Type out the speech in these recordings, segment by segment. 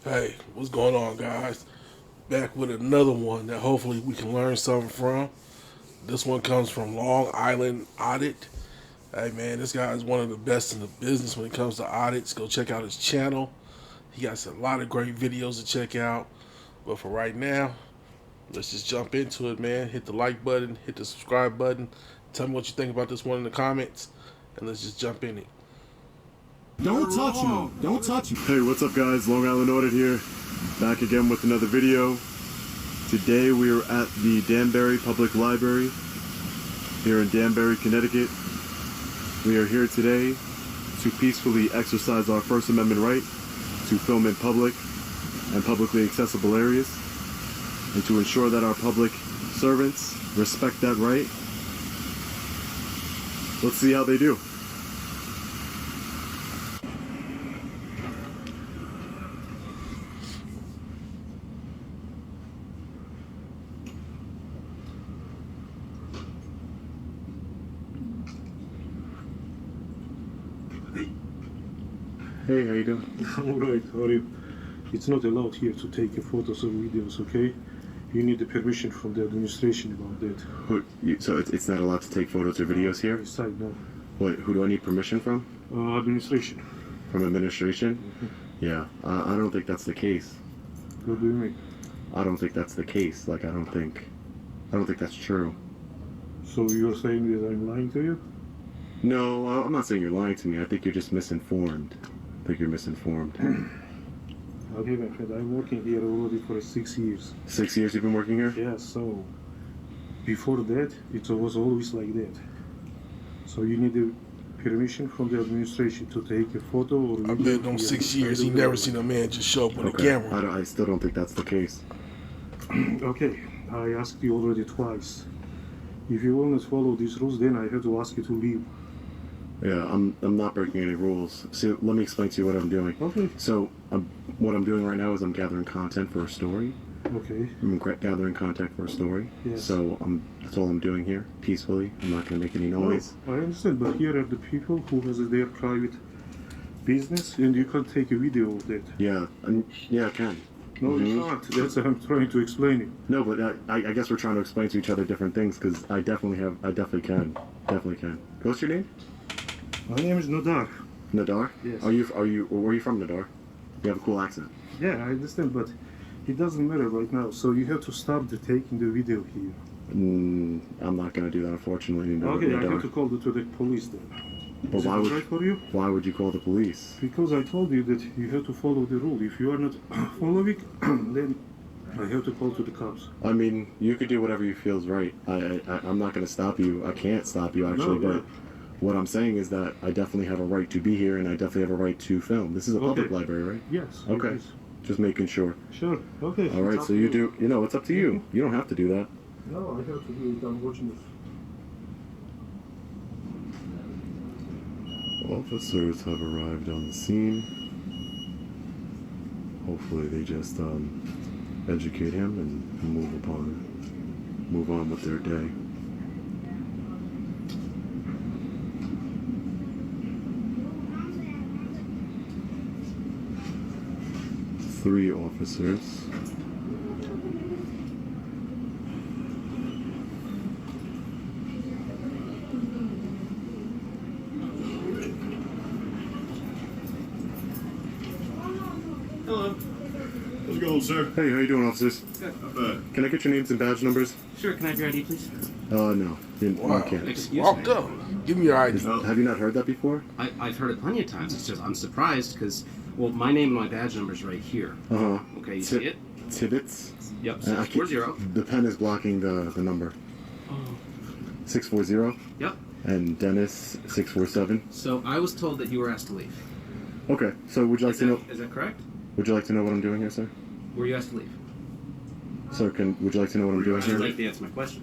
Hey, what's going on, guys? Back with another one that hopefully we can learn something from. This one comes from Long Island Audit. Hey, man, this guy is one of the best in the business when it comes to audits. Go check out his channel. He got a lot of great videos to check out. But for right now, let's just jump into it, man. Hit the like button, hit the subscribe button. Tell me what you think about this one in the comments, and let's just jump in it. Don't touch him. Don't touch him. Hey, what's up, guys? Long Island Audit here. Back again with another video. Today we are at the Danbury Public Library here in Danbury, Connecticut. We are here today to peacefully exercise our First Amendment right to film in public and publicly accessible areas, and to ensure that our public servants respect that right. Let's see how they do. Hey, how you doing? Alright, how are you? It's not allowed here to take photos or videos, okay? You need the permission from the administration about that. So it's not allowed to take photos or videos here? Side, no. What? Who do I need permission from? Administration. From administration? Mm-hmm. Yeah, I don't think that's the case. What do you mean? I don't think that's the case. Like, I don't think that's true. So you're saying that I'm lying to you? No, I'm not saying you're lying to me. I think you're just misinformed. I think you're misinformed. Okay, my friend, I'm working here already for 6 years. 6 years you've been working here? Yeah, so before that, it was always like that. So you need the permission from the administration to take a photo or video. I've been on 6 years. He never seen a man just show up with a camera. I still don't think that's the case. Okay, I asked you already twice. If you will not follow these rules, then I have to ask you to leave. Yeah, I'm not breaking any rules. So let me explain to you what I'm doing. Okay. So what I'm doing right now is I'm gathering content for a story. Okay. I'm gathering content for a story. Yes. So that's all I'm doing here, peacefully. I'm not going to make any noise. No, I understand, but here are the people who has their private business, and you can't take a video of that. Yeah, yeah, I can. No, you can't. That's what I'm trying to explain it. No, but I guess we're trying to explain to each other different things, because I definitely can. Definitely can. What's your name? My name is Nadar. Nadar? Yes. Where are you from, Nadar? You have a cool accent. Yeah, I understand, but it doesn't matter right now. So you have to stop taking the video here. I'm not going to do that, unfortunately. Okay, Nadar. I have to call to the police then. But Is it right for you? Why would you call the police? Because I told you that you have to follow the rule. If you are not following, then I have to call to the cops. I mean, you could do whatever you feel is right. I'm not going to stop you. I can't stop you, actually, No, but what I'm saying is that I definitely have a right to be here, and I definitely have a right to film. This is a public library, right? Yes. Okay. It is. Just making sure. Sure. Okay. All right, so you do, it's up to you. You don't have to do that. No, I have to do it. I'm watching this. Officers have arrived on the scene. Hopefully they just educate him and move on with their day. Three officers. Hello. How's it going, sir? Hey, how you doing, officers? Good. Not bad. Can I get your names and badge numbers? Sure, can I have your ID, please? No. Wow. You can't. Excuse Walked me. up. Give me your ID. Have you not heard that before? I've heard it plenty of times. It's just I'm surprised because, well, my name and my badge number is right here. Uh-huh. Okay, you see it? Tibbets? Yep, I can't- 640. The pen is blocking the number. Oh. 640. Yep. And Dennis 647. So I was told that you were asked to leave. Okay. So would you like Is to know? that correct? Would you like to know what I'm doing here, sir? Were you asked to leave? Sir, would you like to know what I'm doing I'd like here? to answer my question.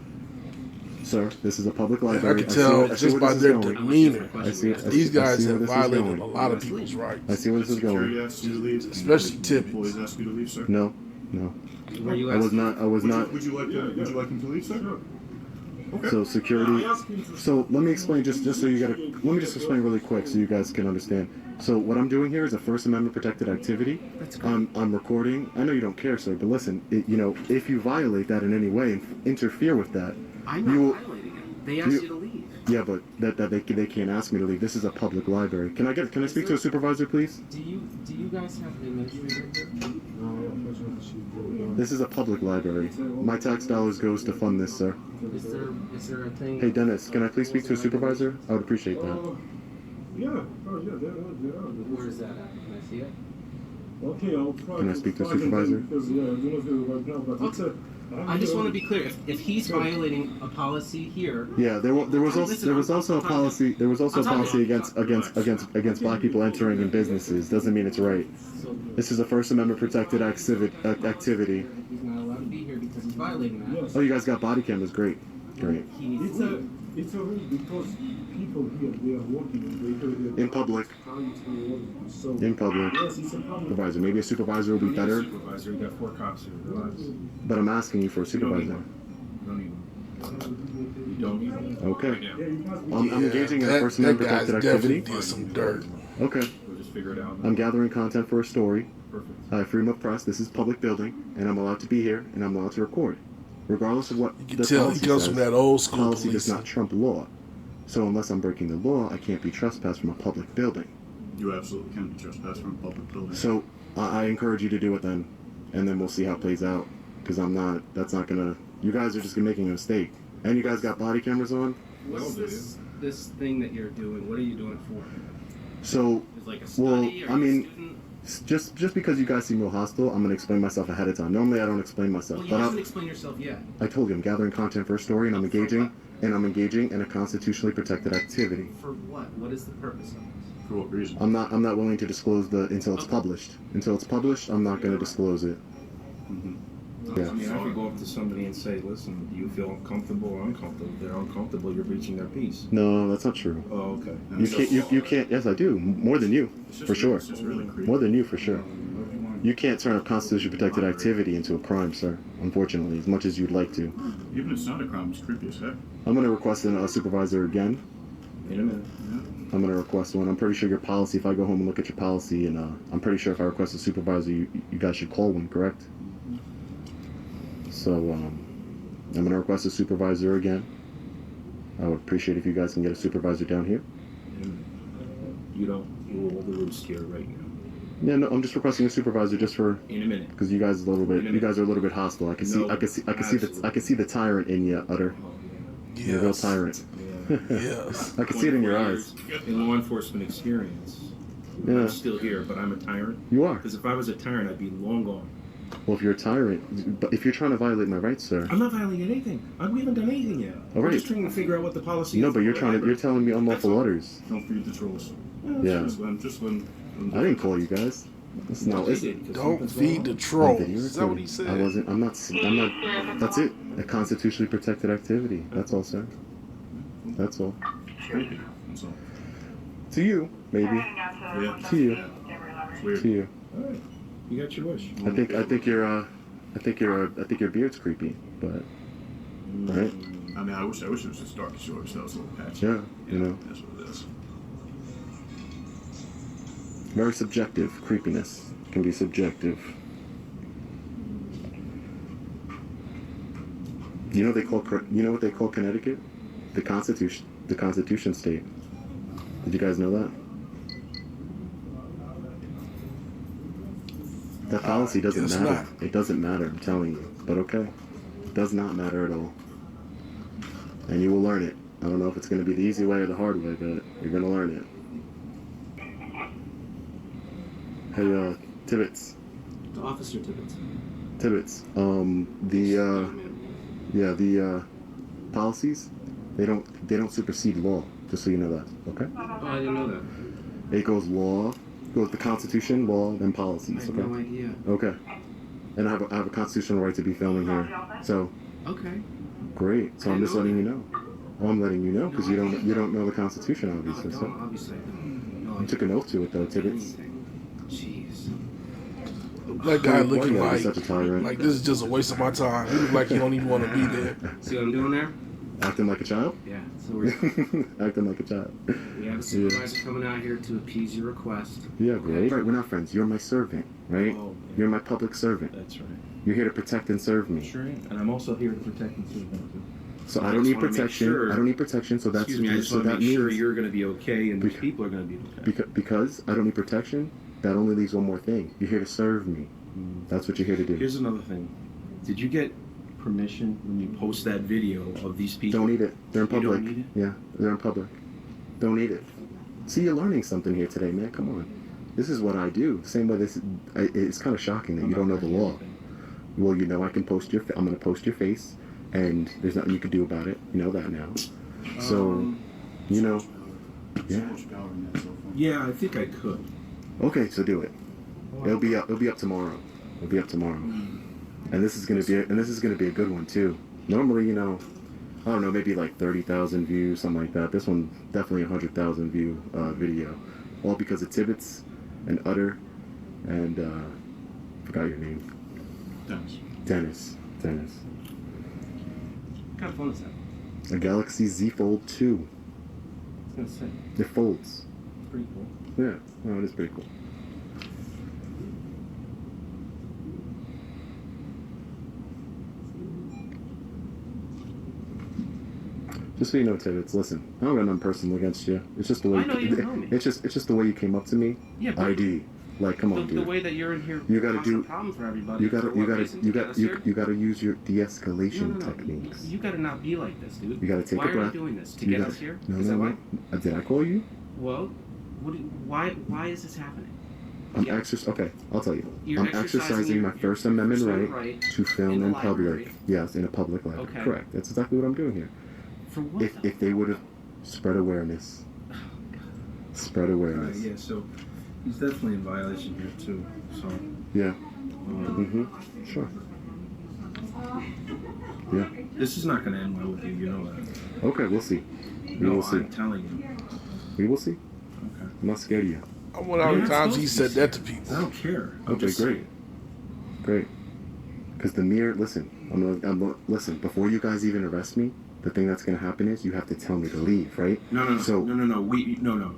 Sir, this is a public I library. can tell I see just where by this is their going. demeanor. I see These guys where have this is violated going. a lot of people's rights, I see where this is going. Security asked you to leave. especially Tibbets. Employees asked you to leave, sir. No. Were you I asked? was not. Would you like him to leave, sir? Okay. So security. So let me explain just so you gotta. Let me just explain really quick so you guys can understand. So what I'm doing here is a First Amendment protected activity. That's great. I'm recording. I know you don't care, sir, but listen. If you violate that in any way and interfere with that, I'm you not will. violating it. They asked you to leave. Yeah, but that they can't ask me to leave. This is a public library. Can I speak to a supervisor, please? Do you guys have an administrator here? This is a public library. My tax dollars goes to fund this, sir. Is there a thing? Hey, Dennis, can I please speak to a supervisor? I would appreciate that. Yeah, oh yeah, there are. Where is that at? Can I see it? Okay, I'll try. Can I speak to a supervisor? Because yeah, I do not know right now, but it's a. I just want to be clear. If he's violating a policy here, Yeah, there was also a policy against black people entering in businesses. Doesn't mean it's right. so This is a First Amendment protected activity. he's not allowed to be here because he's violating that. Yes. Oh, you guys got body cameras. Great. Great. He needs to leave. It's a because people here they are working and they In public. trying to so In public. yes, it's a public. Supervisor. Maybe a supervisor will be better, Supervisor, you got 4 cops here. Relax. but I'm asking you for a You don't need supervisor. one. You don't need one. Okay. Right now. Yeah, you must be. I'm engaging in a that, First that Amendment guy's protected definitely activity. did some dirt. Okay. We'll just figure it out. I'm gathering content for a story. Perfect. I have freedom of press. This is public building, and I'm allowed to be here, and I'm allowed to record, regardless of what You can the tell he policy comes says. from that old school Policy does policing. not trump law. So unless I'm breaking the law, I can't be trespassed from a public building. You absolutely can be trespassed from a public building. So I encourage you to do it then, and then we'll see how it plays out. Because that's not gonna. You guys are just making a mistake, and you guys got body cameras on. What's this thing that you're doing? What are you doing it for? So Is it like a Well, study? I Are you a mean, student? just because you guys seem real hostile, I'm gonna explain myself ahead of time. Normally I don't explain myself, Well, you but haven't explained yourself yet. I told you I'm gathering content for a story, and I'm engaging in a constitutionally protected activity. For what? What is the purpose of this? For what reason? I'm not willing to disclose until it's Okay. published. Until it's published, I'm not going to disclose it. Yeah. I mean, I could go up to somebody and say, listen, do you feel comfortable or uncomfortable? If they're uncomfortable, you're breaching their peace. No, that's not true. Oh, okay. You can't. Yes, I do. More than you, for sure. It's just really creepy. More than you, for sure. You can't turn a constitutionally protected activity into a crime, sir. Unfortunately, as much as you'd like to. Even if it's not a crime, it's creepy as heck. I'm going to request a supervisor again. In a minute. I'm going to request one. I'm pretty sure your policy, if I go home and look at your policy, and I'm pretty sure if I request a supervisor, you guys should call one, correct? So, I'm going to request a supervisor again. I would appreciate if you guys can get a supervisor down here. You don't rule the roost here right now. Yeah, no, I'm just requesting a supervisor just for In a minute. because you guys are a little bit hostile. I can see the tyrant in you, Utter. You're a real Yes. tyrant. Yeah. Yes. I can see it in your eyes. In law enforcement experience, Yeah, I'm still here, but I'm a tyrant. you are. Because if I was a tyrant, I'd be long gone. Well, if you're a tyrant, but if you're trying to violate my rights, sir. I'm not violating anything. We haven't done anything yet. All We're right. just trying to figure out what the policy No, is. but you're telling me unlawful all. orders. Don't feed the trolls. Yeah. Just when I didn't call you guys. It's No, not. they It's, did, 'cause Don't something's feed going the on. trolls. video Is that what he recording. said? I wasn't. I'm not. That's it. A constitutionally protected activity. That's all, sir. That's all. creepy. That's all. To you, maybe. Yeah. To you. It's weird. To you. All right. You got your wish. I think your beard's creepy, but right? I mean, I wish it was just dark and short, so that was a little patchy. Yeah, you know. That's what it is. Very subjective. Creepiness can be subjective. You know what they call Connecticut? The Constitution state. Did you guys know that? That policy doesn't guess matter. not. It doesn't matter, I'm telling you. But okay. It does not matter at all. And you will learn it. I don't know if it's going to be the easy way or the hard way, but you're going to learn it. Hey, Tibbets. Officer Tibbets. Tibbets. The policies, they don't supersede law, just so you know that, okay? Oh, I didn't know that. It goes the Constitution, law, then I policies, had okay? no idea. Okay. And I have a constitutional right to be filming here. So, Okay. great. So I I'm just know letting that. you know. Well, I'm letting you know because you don't know the Constitution, No, I obviously. don't. So Obviously, I don't. No, I you took an oath to it, though, Tibbets. Jeez. That guy Why looking you gotta like be such a tyrant? this is just a waste of my time. He look like he don't even want to be there. See what I'm doing there? Acting like a child? Yeah. So we're, Acting like a child. we have a supervisor coming out here to appease your request. Yeah, great. Right, we're not friends. You're my servant, right? Oh, yeah. You're my public servant. That's right. You're here to protect and serve me. Sure am. And I'm also here to protect and serve them too. So I I don't just need wanna make protection. sure- I don't need protection. So that's Excuse me, I just so want to that make sure means you're going to be okay and these Beca- people are going to be okay. because I don't need protection. That only leaves one more thing. You're here to serve me. That's what you're here to do. Here's another thing. Did you get permission when you post that video of these people? Don't need it. They're in You public. don't need it? Yeah, they're in public. Don't need it. See, you're learning something here today, man. Come on. This is what I do. Same way this. It's kind of shocking that you don't know the law. Well, you know I can post your. I'm going to post your face, and there's nothing you can do about it. You know that now. So, you know. Yeah. Yeah, I think I could. Okay, so do it. It'll be up. It'll be up tomorrow. It'll be up tomorrow. And this is gonna be a good one too. Normally, you know, I don't know, maybe like 30,000 views, something like that. This one definitely 100,000 view video, all because of Tibbets and Utter and forgot your name. Dennis. What kind of phone is that? A Galaxy Z Fold 2. I was going to say. It folds. It's pretty cool. Yeah, no, it is pretty cool. Just so you know, Tibbets, listen, I don't got nothing personal against you. It's just the way I know you don't know me. It's just the way you came up to me. Yeah, but ID. Like, come on, the dude. way that you're in here You gotta causing do- problems for everybody. You for what reason? To get us here? gotta use your de-escalation No. techniques. You gotta not be like this, dude. You gotta take why a breath. are you doing this? To You get gotta- us here? No, Is no, that no. why? Did I call you? Well, why is this happening? I'm Yeah. Okay, I'll tell you. You're I'm exercising exercising your- my First Amendment First right Amendment right to film in the in library. public. Yes, in a public library. Okay. Correct. That's exactly what I'm doing here. For what? If they would have spread awareness. Spread awareness. Yeah, so he's definitely in violation here too. So, Yeah. Sure. Yeah. this is not going to end well with you, you know that. Okay, we'll see. We No, will see. I'm telling you. We will see. Okay. I'm not scared of you. I wonder how many You're not times he said supposed to that to I people. don't care. I'm Okay, just great. saying. Great. Because listen, listen, before you guys even arrest me, the thing that's going to happen is you have to tell me to leave, right? No. So- No.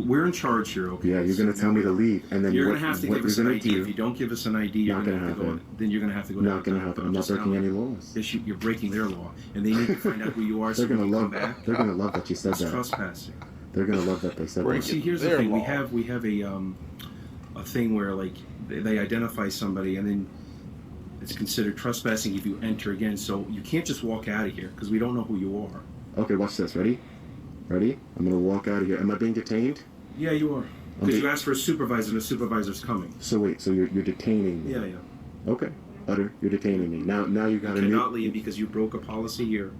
We're in charge here, okay? Yeah, you're going to tell me to leave, and then You're what, going to have to what give us you're an going to ID. do, If you don't give us an ID, you're Not going to gonna have to go. happen. Then you're going to have to go. not going to downtown. happen. But I'm not just breaking telling any you, laws. you're breaking their law, and they need to find out who you are. so They're going to when you love come back. They're going to love that you said It's that. trespassing. They're going to love that they said Break that. See, here's the Their thing. law. We have a thing where like they identify somebody, and then it's considered trespassing if you enter again. So you can't just walk out of here because we don't know who you are. Okay, watch this. Ready? Ready? I'm going to walk out of here. Am I being detained? Yeah, you are. Because Okay. you asked for a supervisor, and the supervisor's coming. So wait, so you're detaining me? Yeah. Okay. Utter, you're detaining me. Now you got You a new... cannot leave because you broke a policy here.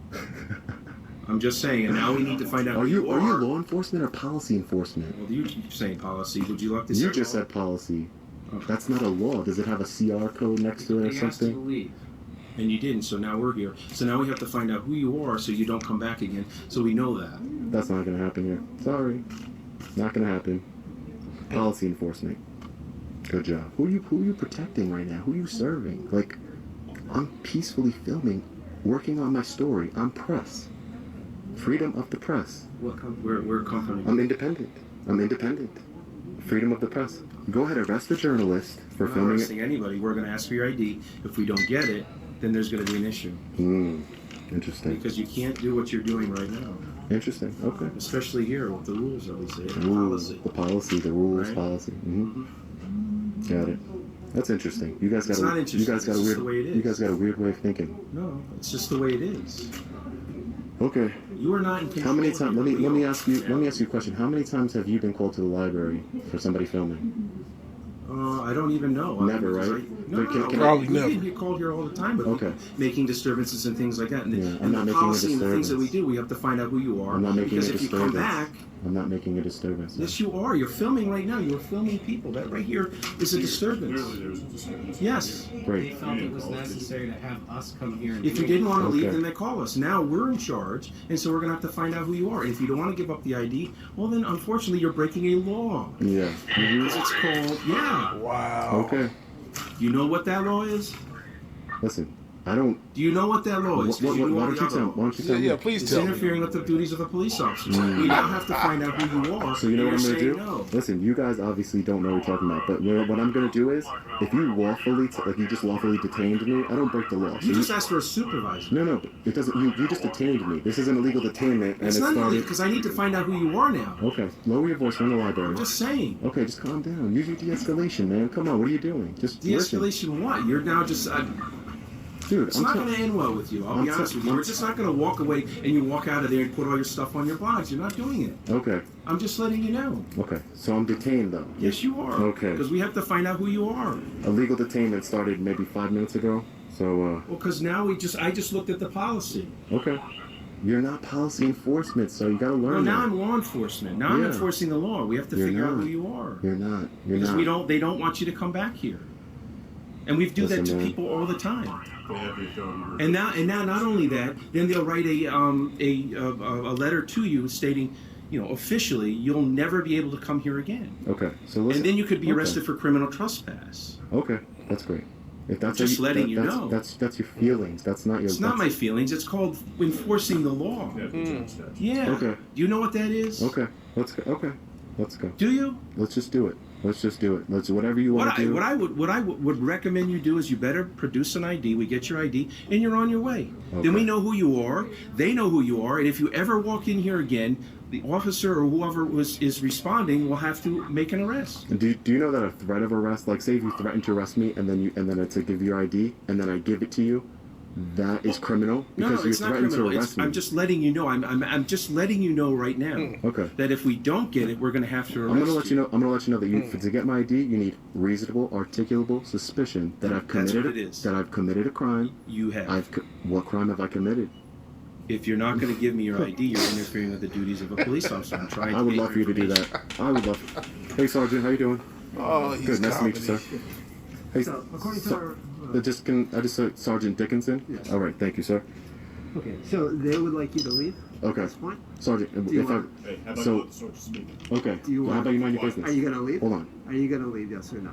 I'm just saying, and now we need to find out Are who you are. law enforcement or policy enforcement? Well, you keep saying policy. Would you like to say You just law? said policy. Okay. That's not a law. Does it have a CR code next to it or He asked you to something? leave. And you didn't, so now we're here. So now we have to find out who you are so you don't come back again, so we know that. That's not gonna happen here. Sorry. Not gonna happen. Policy enforcement. Good job. Who are you protecting right now? Who are you serving? Like, I'm peacefully filming, working on my story. I'm press. Freedom of the press. We're company. I'm independent. Freedom of the press. Go ahead, arrest the journalist for We're not filming arresting anybody. We're going to ask for your ID. If we don't get it, then there's going to be an issue. Interesting. Because you can't do what you're doing right now. Interesting. Okay. Especially here with the rules that we say. The Rules, policy. the policy, the rules, Right. policy. Got it. That's interesting. You guys It's got not interesting. You guys got It's a just weird. the way it is. You guys got a weird way of thinking. No, it's just the way it is. Okay. You are not in control. How many of times? your Let me wheel. ask you. Let me ask you a question. How many times have you been called to the library for somebody filming? I don't even know. Never, because right? No, But can- no, can- Probably we never. get called here all the time, but Okay. making disturbances and things like that. And, Yeah, I'm and not the making a policy and the things that we disturbance. do, we have to find out who you are. I'm not making because a if you come disturbance. back, I'm not making a disturbance. yes, you are. You're filming right now. You're filming people. That right here is a disturbance. Clearly there was a disturbance. Yes. They Great. felt it was necessary to have us come here and If do you it. didn't want to leave, Okay. then they call us. Now we're in charge, and so we're going to have to find out who you are. And if you don't want to give up the ID, well, then unfortunately you're breaking a law. Yeah. Because it's called, yeah. Wow. Okay. You know what that law is? Listen, I don't. Do you know what that law is? 'Cause you do Why all don't the you other tell? law. Why don't you Yeah, tell yeah, me? please It's tell me. interfering with the duties of a police officer. We now have to find out who you are. So you know what and I'm you're gonna do? saying no. Listen, you guys obviously don't know what you're talking about, but what I'm gonna do is, if you lawfully, like you just lawfully detained me, I don't break the law. So You just asked for a supervisor. no, but it doesn't. You just detained me. This is an illegal detainment, and It's it not illegal started. because I need to find out who you are now. Okay, lower your voice. We're in the library. I'm just saying. Okay, just calm down. Use your de-escalation, man. Come on, what are you doing? Just listen. De-escalation what? You're now just... Dude. It's not going to end well with you. I'll be honest with you. We're just not going to walk away and you walk out of there and put all your stuff on your box. You're not doing it. Okay. I'm just letting you know. Okay. So I'm detained though. Yes, you are. Okay. Because we have to find out who you are. Illegal detainment started maybe 5 minutes ago. So. Well, because now I just looked at the policy. Okay. You're not policy enforcement, so you got to learn. Well, now that. I'm law enforcement. Now I'm Yeah. enforcing the law. We have to You're figure out not. who you are. You're not. You're Because not. they don't want you to come back here. And we do Listen, that to man. people all the time. They have the authority. And now, not only that, then they'll write a letter to you stating, officially, you'll never be able to come here again. Okay. So listen. And then you could be Okay. arrested for criminal trespass. Okay, that's great. If that's Just how letting you that's, know. That's your feelings. That's not your. It's not my feelings. It's called enforcing the law. They have the judge statute. Yeah. Okay. Do you know what that is? Okay. Let's go. Okay. Let's go. Do you? Let's just do it. Let's just do it. Let's whatever you want to do. What I would recommend you do is you better produce an ID. We get your ID, and you're on your way. Okay. Then we know who you are. They know who you are, and if you ever walk in here again, the officer or whoever is responding will have to make an arrest. Do you know that a threat of arrest, like say if you threaten to arrest me and then it's to give your ID and then I give it to you, that is criminal No, because you it's not threatened criminal. to arrest me. I'm just letting you know. I'm just letting you know right now Okay. that if we don't get it, we're going to have to arrest I'm gonna let you know that to get my ID, you need reasonable, articulable suspicion that I've That's committed what it is. that I've committed a crime. You have. What crime have I committed? If you're not going to give me your ID, you're interfering with the duties of a police officer. I'm trying to I would get love for you to do information. that. I would love. Hey, Sergeant, how you doing? Oh, he's Good, nice to meet you, sir. comedy. Hey, So, according to our... I just said Sergeant Dickinson. Yes. All right, thank you, sir. Okay, so they would like you to leave at Okay, this point? Sergeant. Do you If I want- Hey, how about So- you let the soldier speak? okay, Do you well, how want- about you mind your Are business? you going to leave? Hold on. Are you going to leave, yes or no?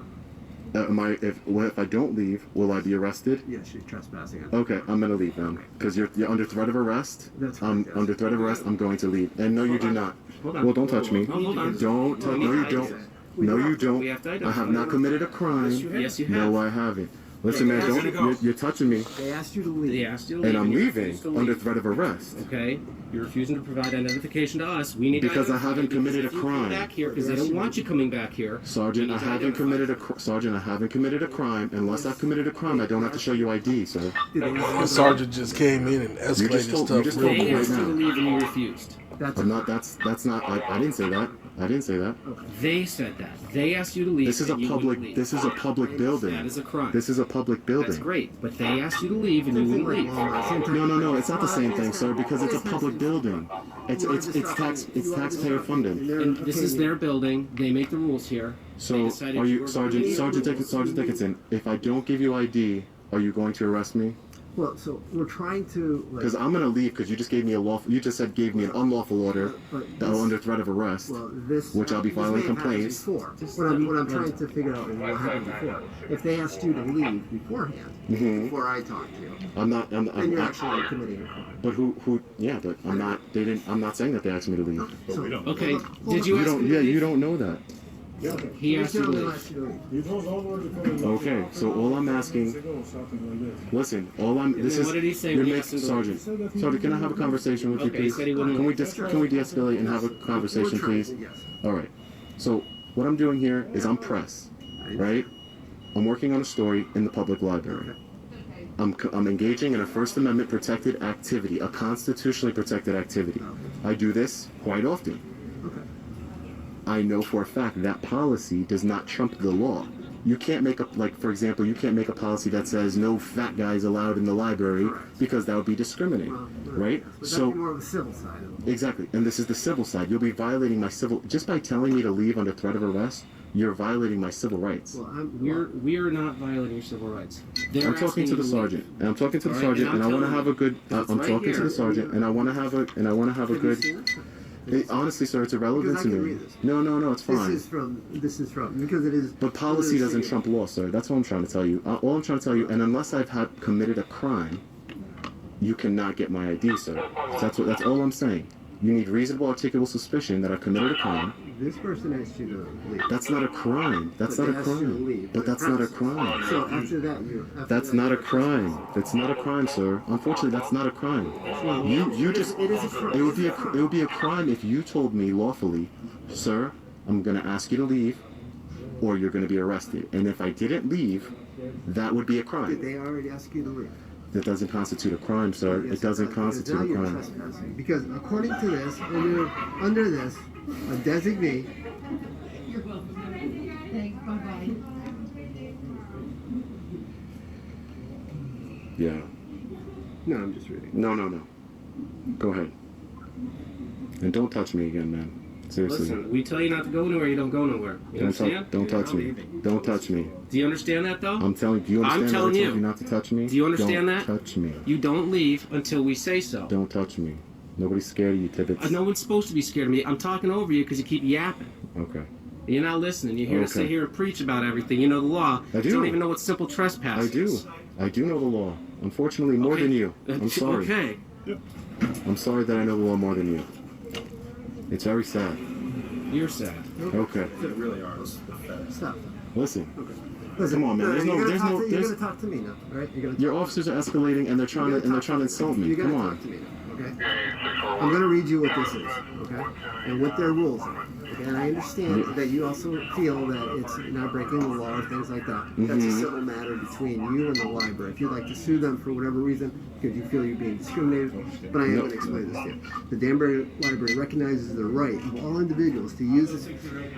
If I don't leave, will I be arrested? Yes, you're trespassing. Okay, I'm gonna leave then, because you're under threat of arrest. That's I'm correct, yes. under threat of arrest. I'm going to leave. And no, you do not. Hold on. Well, don't touch me. Hold on. Don't. We No, need you to don't. identify. No, you don't. We have to I identify. have not committed a crime. Yes, you have. Yes, you have. No, I haven't. Listen, man, Okay, don't. gotta go. You're touching me, They asked you to leave. They asked you to leave. and I'm you leaving refused to leave. under threat of arrest. Okay, you're refusing to provide identification to us. We need to Because I identify haven't you committed if a you come crime. back here because they don't want you coming back here. Sergeant, You I need to haven't identify. committed a Sergeant, I haven't committed a crime. Unless I've committed a crime, I don't have to show you ID, sir. Did they ask The you sergeant just came in and You just escalated told- stuff you just real told They me quick. asked you to now. leave and you refused. That's I'm not. That's not. I didn't say that. I didn't say that. They said that. They asked you to leave. This is a and you wouldn't public. leave. This is a public building. That is a crime. This is a public building. That's great, but they asked you to leave and you wouldn't leave. No, it's not the same thing, sir, because it's a public building. It's taxpayer funded. And this is their building. They make the rules here. So They decided are you you were Sergeant going to leave. Sergeant Dickinson? If I don't give you ID, are you going to arrest me? Well, so we're trying to... like- Because I'm gonna leave because you just gave me a lawful. You just said gave me an unlawful order But that this- I'm under threat of arrest. Well, this, Which I'll be this filing may have happened complaints. Before. What I'm trying to figure out is what happened before. If they asked you to leave beforehand, Mhm. before I talked to you, I'm not. then you're I'm actually committing a crime. but who? Yeah, but I'm not. They didn't. I'm not saying that they asked me to leave. So, we don't. Okay, hold on. did you You ask don't. me to Yeah, leave? you don't know that. He asked you to Gentlemen leave. asked you to leave. Okay, so all I'm asking. Listen, all I'm. This then is. what did he say You're when you making asked him to Sergeant. Sergeant, can I have a conversation with you, Okay, he please? said he wouldn't- Can we de-escalate and have a conversation, We're trying please? to, yes. All right. So what I'm doing here is I'm press, right? I'm working on a story in the public library. I'm engaging in a First Amendment protected activity, a constitutionally protected activity. I do this quite often. Okay. I know for a fact that policy does not trump the law. You can't make a, like, for example, you can't make a policy that says no fat guys allowed in the library because that would be discriminating, Well, right? But So that's more of the civil side of it. exactly, and this is the civil side. You'll be violating my civil just by telling me to leave under threat of arrest. You're violating my civil rights. Well, We're not violating your civil rights. They're I'm talking asking to you the leave. sergeant, and I'm talking to the All right, sergeant, and and I I'm want to telling have you, a good. it's I'm right talking to here. the sergeant, and I want to have a, and I want to have a Have you good. seen it? Honestly, sir, it's irrelevant Because to I can me. read this. No, it's fine. This is from, because it is. But policy doesn't trump law, sir. That's what I'm trying to tell you. All I'm trying to tell you, and unless I've committed a crime, you cannot get my ID, sir. That's all I'm saying. You need reasonable, articulable suspicion that I've committed a crime. This person asked you to leave. That's not a crime. That's But not a they asked you to crime. leave. But that's not a crime. So after that, That's not a crime. That's not a crime, sir. Unfortunately, that's not a crime. You just. It is a crime. It would be a crime if you told me lawfully, sir, I'm gonna ask you to leave, or you're gonna be arrested. And if I didn't leave, that would be a Did crime. they already ask you to leave? That doesn't constitute a crime, sir. Yes, It doesn't does. constitute Because a now you're crime. trespassing. Because according to this, under this, a designee. You're welcome. Thanks. Bye-bye. Yeah. No, I'm just reading. No. Go ahead. And don't touch me again, man. Seriously. Listen, we tell you not to go nowhere, you don't go nowhere. You understand? Don't touch me. Don't touch me. Do you understand that, though? I'm telling you. Do you understand I'm that telling I told you. you not to touch me? Do you understand that? Don't touch me. You don't leave until we say so. Don't touch me. Nobody's scared of you, Tibbets. No one's supposed to be scared of me. I'm talking over you because you keep yapping. Okay. You're not listening. You're here to Okay. sit here and preach about everything. You know the law. I do. You don't even know what simple trespass I do. is. I do know the law. Unfortunately, more than you. I'm sorry. Okay. I'm sorry that I know the law more than you. It's very sad. You're sad. Okay. They really are. Stop. Listen. Listen, Come on, man. There's you're no. gonna There's talk no. to- You're There's. gonna talk to me now, all right? You're gonna. Your officers are escalating, and they're trying to insult me. You're gonna Come on. talk to me now, okay? I'm gonna read you what this is, okay? And what their rules are. Okay? And I understand that you also feel that it's not breaking the law or things like that. That's a civil matter between you and the library. If you'd like to sue them for whatever reason, because you feel you're being discriminated, but I am going to explain this to you. The Danbury Library recognizes the right of all individuals to use its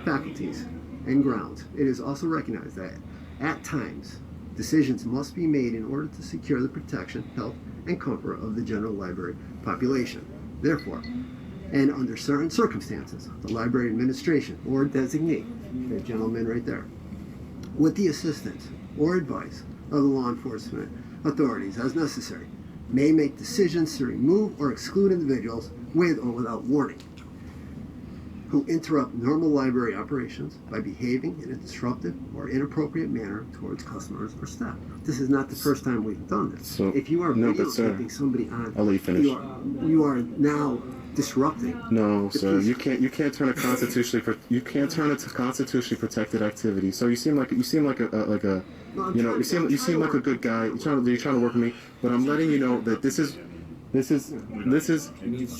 faculties and grounds. It is also recognized that at times, decisions must be made in order to secure the protection, health, and comfort of the general library population. Therefore, and under certain circumstances, the library administration or designee, that gentleman right there, with the assistance or advice of the law enforcement authorities as necessary, may make decisions to remove or exclude individuals with or without warning who interrupt normal library operations by behaving in a disruptive or inappropriate manner towards customers or staff. This is not the first time we've done this. So- if you are no, but sir, videotaping somebody on, I'll let you finish. you are now disrupting. No, the sir. peace. You can't turn a constitutionally protected activity. So you seem like a No, I'm you know trying- you seem I'm you trying seem to like a work. good guy. You're trying to work with me, but I'm letting you know that this is He needs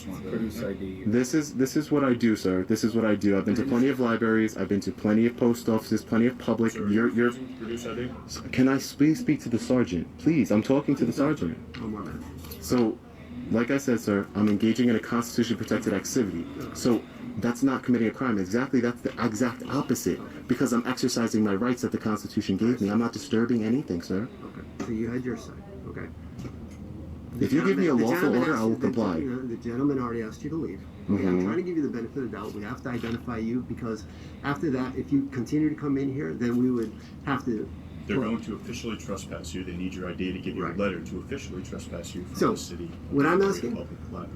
to produce ID. this is what I do, sir. This is what I do. I've been to plenty of libraries. I've been to plenty of post offices, plenty of public. You're. Can I please speak to the sergeant? Please, I'm talking to the sergeant. Oh, my bad. So, like I said, sir, I'm engaging in a constitutionally protected activity. So, that's not committing a crime. Exactly, that's the exact opposite. Because I'm exercising my rights that the Constitution gave me. I'm not disturbing anything, sir. Okay, so you had your say. Okay. If you give me a The lawful gentleman order, I will asked- comply. The gentleman already asked you to leave. Okay, I'm Mhm. trying to give you the benefit of the doubt. We have to identify you because after that, if you continue to come in here, then we would have to. They're going to officially trespass you. They need your ID to give you Right. a letter to officially trespass you from So, the city. what I'm Danbury asking- Public Library.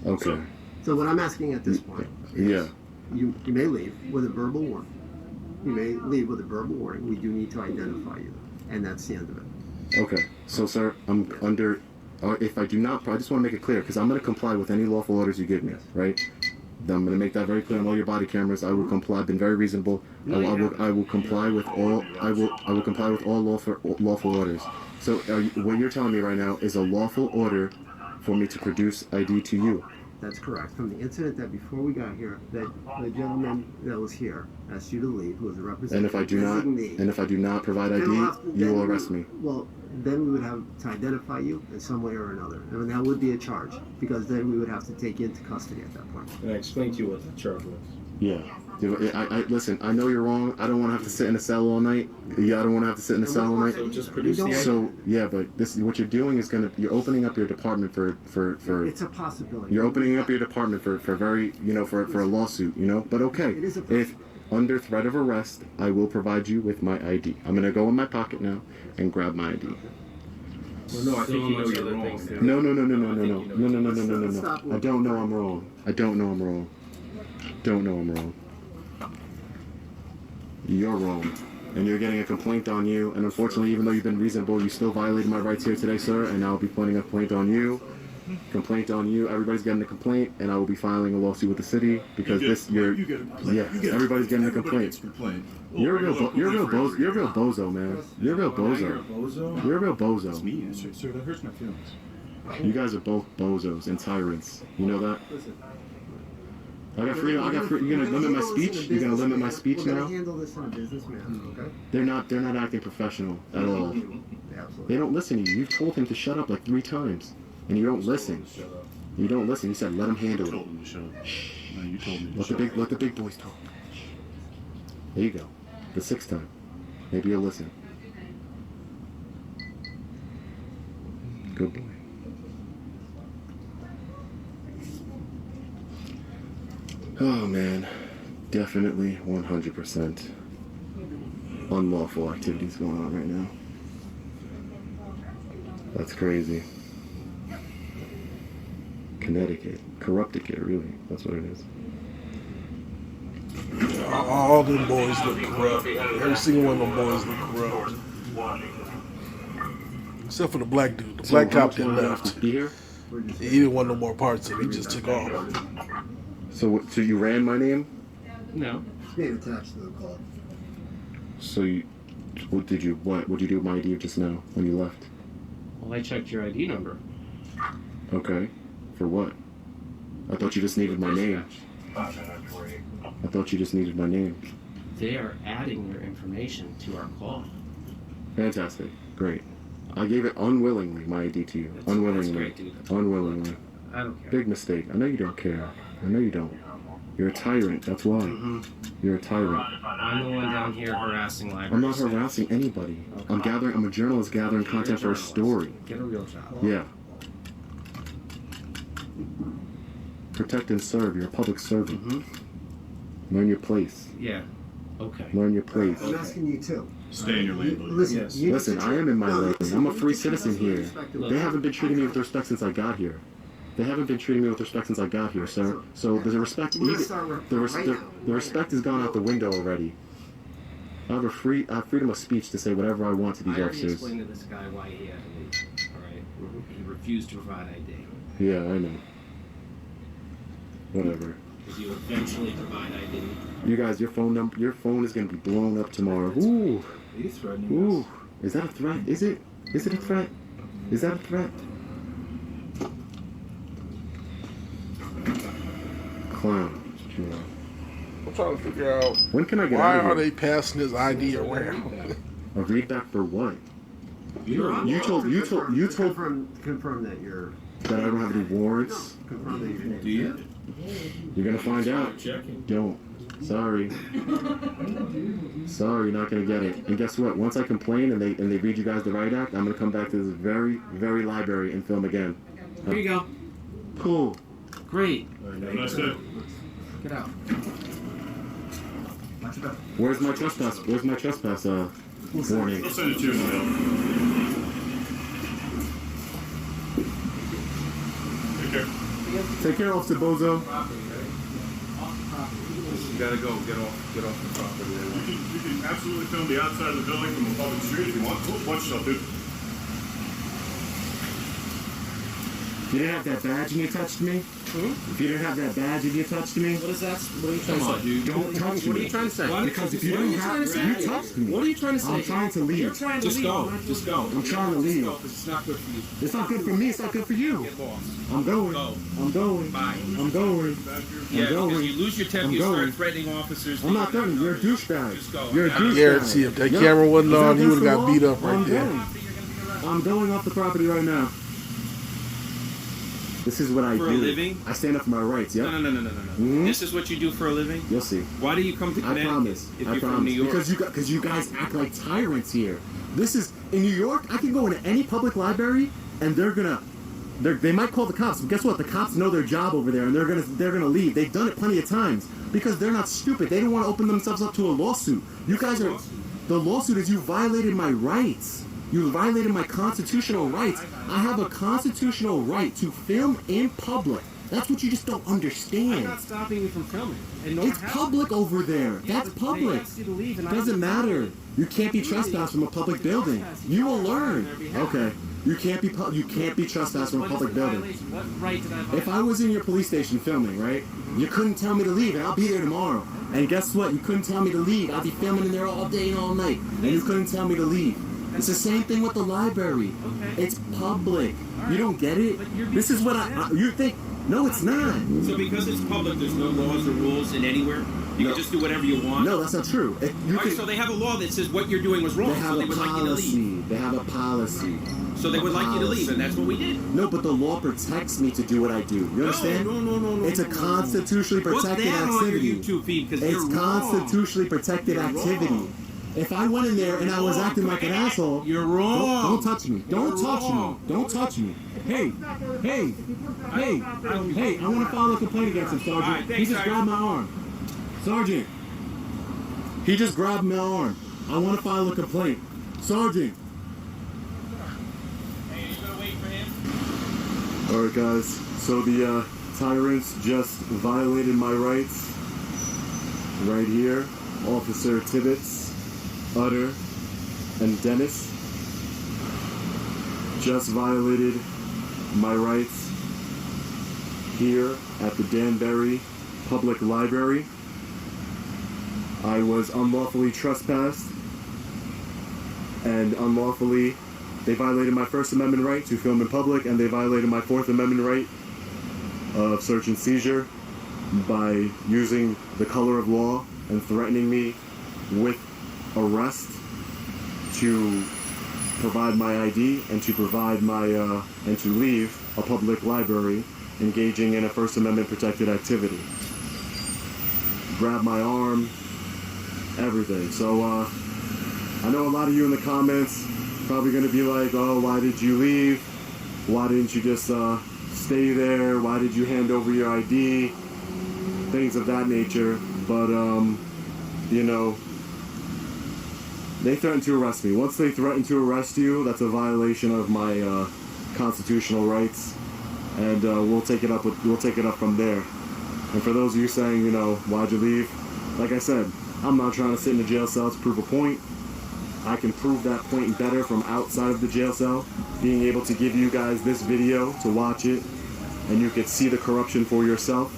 Okay. So what I'm asking at this point is Yeah. you may leave with a verbal warning. You may leave with a verbal warning. We do need to identify you, and that's the end of it. Okay. So, sir, I'm under. If I do not, I just want to make it clear because I'm going to comply with any lawful orders you give me, right? I'm going to make that very clear on all your body cameras. I will comply. I've been very reasonable. I will comply with all. I will comply with all lawful orders. So, what you're telling me right now is a lawful order for me to produce ID to you. That's correct. From the incident that before we got here, that the gentleman that was here asked you to leave, who was a representative. And if I do not provide ID, Then we'll have to- you then will we- arrest me. Well, then we would have to identify you in some way or another. And that would be a charge, because then we would have to take you into custody at that point. And I explained to you what the charge was. Yeah. I listen. I know you're wrong. I don't want to have to sit in a cell all night. Yeah, I don't want to have to sit in a cell all night. So just produce the ID. So yeah, but what you're doing is you're opening up your department for It's a possibility. you're opening up your department for very for a lawsuit, But okay, It is a if under threat of arrest, I will provide you with my ID. I'm gonna go in my pocket now and grab my ID. Well, no, I think you know you're wrong. No. I don't know I'm wrong. I don't know I'm wrong. don't know I'm wrong. You're wrong. And you're getting a complaint on you. And unfortunately, even though you've been reasonable, you still violated my rights here today, sir. And I'll be pointing a complaint on you. Complaint on you. Everybody's getting a complaint, and I will be filing a lawsuit with the city because everybody's getting a complaint. You're a real bozo. You're a real bozo, man. You're a real bozo. You're a real bozo. That's me, sir. That hurts my feelings. You guys are both bozos and tyrants. You know that? I got free. You're gonna limit my speech. You're gonna limit my speech now. We're gonna handle this in a business manner, okay? They're not acting professional at all. Absolutely. They don't listen to you. You've told him to shut up like 3 times, and you don't listen. You don't listen. You said let him handle it. I told him to shut up. No, you told me to Let the big boys talk. There you go. The 6th time. Maybe you'll listen. Good boy. Oh man, definitely 100% unlawful activities going on right now. That's crazy. Connecticut, Corrupticut, really. That's what it is. All them boys look corrupt. Every single one of them boys look corrupt. Except for the black dude. The black cop that left. Here? He didn't want no more parts of it. He just took off. So you ran my name? No. It's being attached to the call. So what did you do with my ID just now when you left? Well, I checked your ID number. Okay. For what? I thought you just needed my name. I thought you just needed my name. They are adding your information to our call. Fantastic. Great. I gave it unwillingly, my ID to you. Unwillingly. That's great, dude. Unwillingly. I don't care. Big mistake. I know you don't care. I know you don't. You're a tyrant. That's why. You're a tyrant. I'm the one down here harassing libraries. I'm not harassing anybody. I'm a journalist gathering content for a story. Get a real job. Yeah. Protect and serve. You're a public servant. Learn your place. Yeah. Okay. Learn your place. I'm asking you too. Stay in your lane, buddy. Listen, Yes. you Listen, need to I am in my no, lane. listen, I'm a you free need to treat citizen us with here. respect and They haven't been treating me with respect since I got here. They haven't been treating me with respect since I got here, sir. So the respect, We're gonna start right now. the respect has gone out the window already. I have freedom of speech to say whatever I want to I these already officers. explained to this guy why he had to leave. All right. He refused to provide ID. Yeah, I know. Whatever. Because you eventually provide ID. You guys, your phone is gonna be blown up tomorrow. Ooh. He's threatening Ooh. us. Is that a threat? Is it? Is it a threat? Is that a threat? Clown. I'm trying to figure out When can I get why out are of here? they passing this ID around. A readback for what? You told confirm that you're that I don't have any warrants. confirm that you're Do you? You're gonna find out. Checking. Don't. Sorry. Sorry, you're not gonna get it. And guess what? Once I complain and they read you guys the right act, I'm gonna come back to this very, very library and film again. Here you go. Cool. Great. Nice day. Get out. Where's my trespass? Where's my trespass warning? I'll send it to you in the mail. Take care. Take care, Officer Bozo. You gotta go. Get off the property. You can absolutely film the outside of the building from a public street if you want. Go watch yourself, dude. You didn't have that badge and you touched me? If you didn't have that badge and you touched me? What is that? What are you trying Come to on, say? dude. Don't touch What are me. you trying to say? Because if you What are don't you trying to have, say? you touched me. What are you trying to say? I'm trying to leave. You're trying to Just leave. go. Just go. I'm trying to leave. Go, 'cause it's not good for you. It's not good for me. It's not good for you. Get lost. I'm going. Go. I'm going. Bye. I'm going. Yeah, going. because you lose your temper, I'm you going. start threatening officers. I'm not threatening. You're a douchebag. Just go. You're a I douchebag. guarantee if that camera wasn't on, he would have got beat up right there. I'm going off the property right now. This is what I For do. a living? I stand up for my rights, yeah? No. Mhm. This is what you do for a living? You'll see. Why do you come to I Connecticut promise. if I you're from promise. New York? Because you guys act like tyrants here. This is in New York. I can go into any public library and they might call the cops, but guess what? The cops know their job over there, and they're gonna leave. They've done it plenty of times because they're not stupid. They don't want to open themselves up to a lawsuit. You guys are. The lawsuit is you violated my rights. You violated my constitutional rights. I have a constitutional right to film in public That's what you just don't I'm understand. not stopping you from filming. And nor It's have public over there. Yeah, That's but public. They asked you to leave and I Doesn't don't matter. You can't be trespassed from a public building. You will learn. Okay. You can't be trespassed from a public building. What right did I violate? If I was in your police station filming, right, you couldn't tell me to leave, and I'll be there tomorrow. And guess what? You couldn't tell me to leave. I'll be filming in there all day and all night, and you couldn't tell me to leave. It's the same thing with the library. Okay. It's public. You don't get it? This is what you think. No, it's not. So because it's public, there's no laws or rules in anywhere? You can just do whatever you want? No, that's not true. So they have a law that says what you're doing was wrong, They have so they a would like you to leave. policy. They have a policy. So they would like you to leave, and that's what we did. No, but the law protects me to do what I do. You understand? No. It's a constitutionally protected Put that on your activity. YouTube feed, because It's you're constitutionally protected You're activity. wrong. If I went in there and I was acting like an asshole, You're wrong. Don't touch me. Don't touch me. Don't touch me. Hey, hey, hey, hey! I want to file a complaint against him, Sergeant. All right, thanks, He just Sergeant. grabbed my arm. Sergeant, he just grabbed my arm. I want to file a complaint, Sergeant. Hey, you gonna wait for him? All right, guys. So the tyrants just violated my rights. Right here, Officer Tibbetts, Utter, and Dennis just violated my rights here at the Danbury Public Library. I was unlawfully trespassed, and unlawfully they violated my First Amendment right to film in public, and they violated my Fourth Amendment right of search and seizure by using the color of law and threatening me with arrest to provide my ID and to provide my and to leave a public library engaging in a First Amendment protected activity. Grab my arm, everything. So I know a lot of you in the comments probably going to be like, oh, why did you leave? Why didn't you just stay there? Why did you hand over your ID? Things of that nature. But you know, they threatened to arrest me. Once they threaten to arrest you, that's a violation of my constitutional rights, and we'll take it up from there. And for those of you saying, you know, why'd you leave? Like I said, I'm not trying to sit in a jail cell to prove a point. I can prove that point better from outside of the jail cell, being able to give you guys this video to watch it, and you could see the corruption for yourself.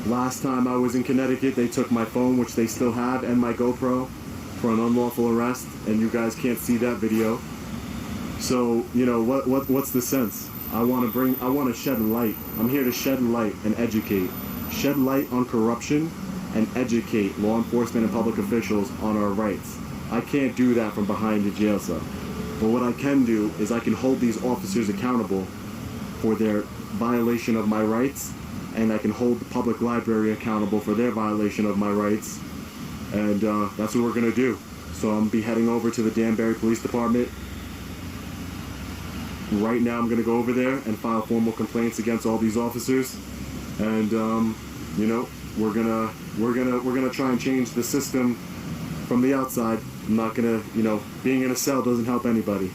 Last time I was in Connecticut, they took my phone, which they still have, and my GoPro for an unlawful arrest, and you guys can't see that video. So, you know, what's the sense? I want to shed light. I'm here to shed light and educate. Shed light on corruption and educate law enforcement and public officials on our rights. I can't do that from behind the jail cell. But what I can do is I can hold these officers accountable for their violation of my rights, and I can hold the public library accountable for their violation of my rights. And that's what we're going to do. So I'm going to be heading over to the Danbury Police Department. Right now I'm going to go over there and file formal complaints against all these officers. And you know, we're gonna try and change the system from the outside. I'm not gonna, you know, being in a cell doesn't help anybody.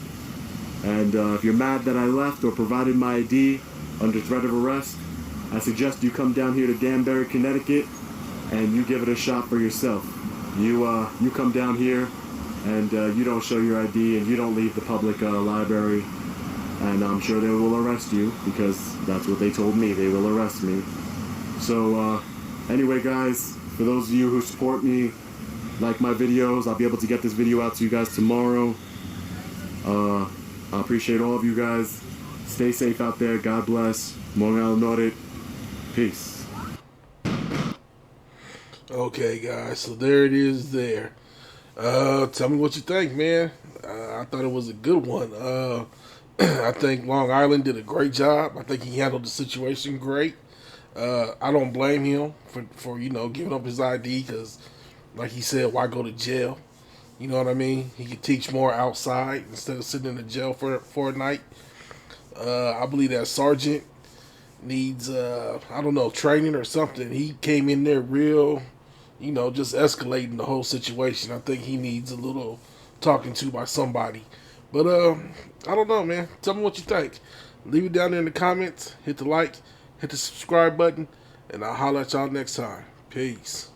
And if you're mad that I left or provided my ID under threat of arrest, I suggest you come down here to Danbury, Connecticut, and you give it a shot for yourself. You come down here and you don't show your ID and you don't leave the public library, and I'm sure they will arrest you, because that's what they told me. They will arrest me. So anyway, guys, for those of you who support me, like my videos, I'll be able to get this video out to you guys tomorrow. I appreciate all of you guys. Stay safe out there. God bless. Long Island Audit. Peace. Okay, guys, so there it is there. Tell me what you think, man. I thought it was a good one. I think Long Island did a great job. I think he handled the situation great. I don't blame him for you know, giving up his ID, because, like he said, why go to jail? You know what I mean? He could teach more outside instead of sitting in the jail for a night. I believe that sergeant needs, I don't know, training or something. He came in there real, you know, just escalating the whole situation. I think he needs a little talking to by somebody. But I don't know, man. Tell me what you think. Leave it down there in the comments. Hit the like, hit the subscribe button, and I'll holler at y'all next time. Peace.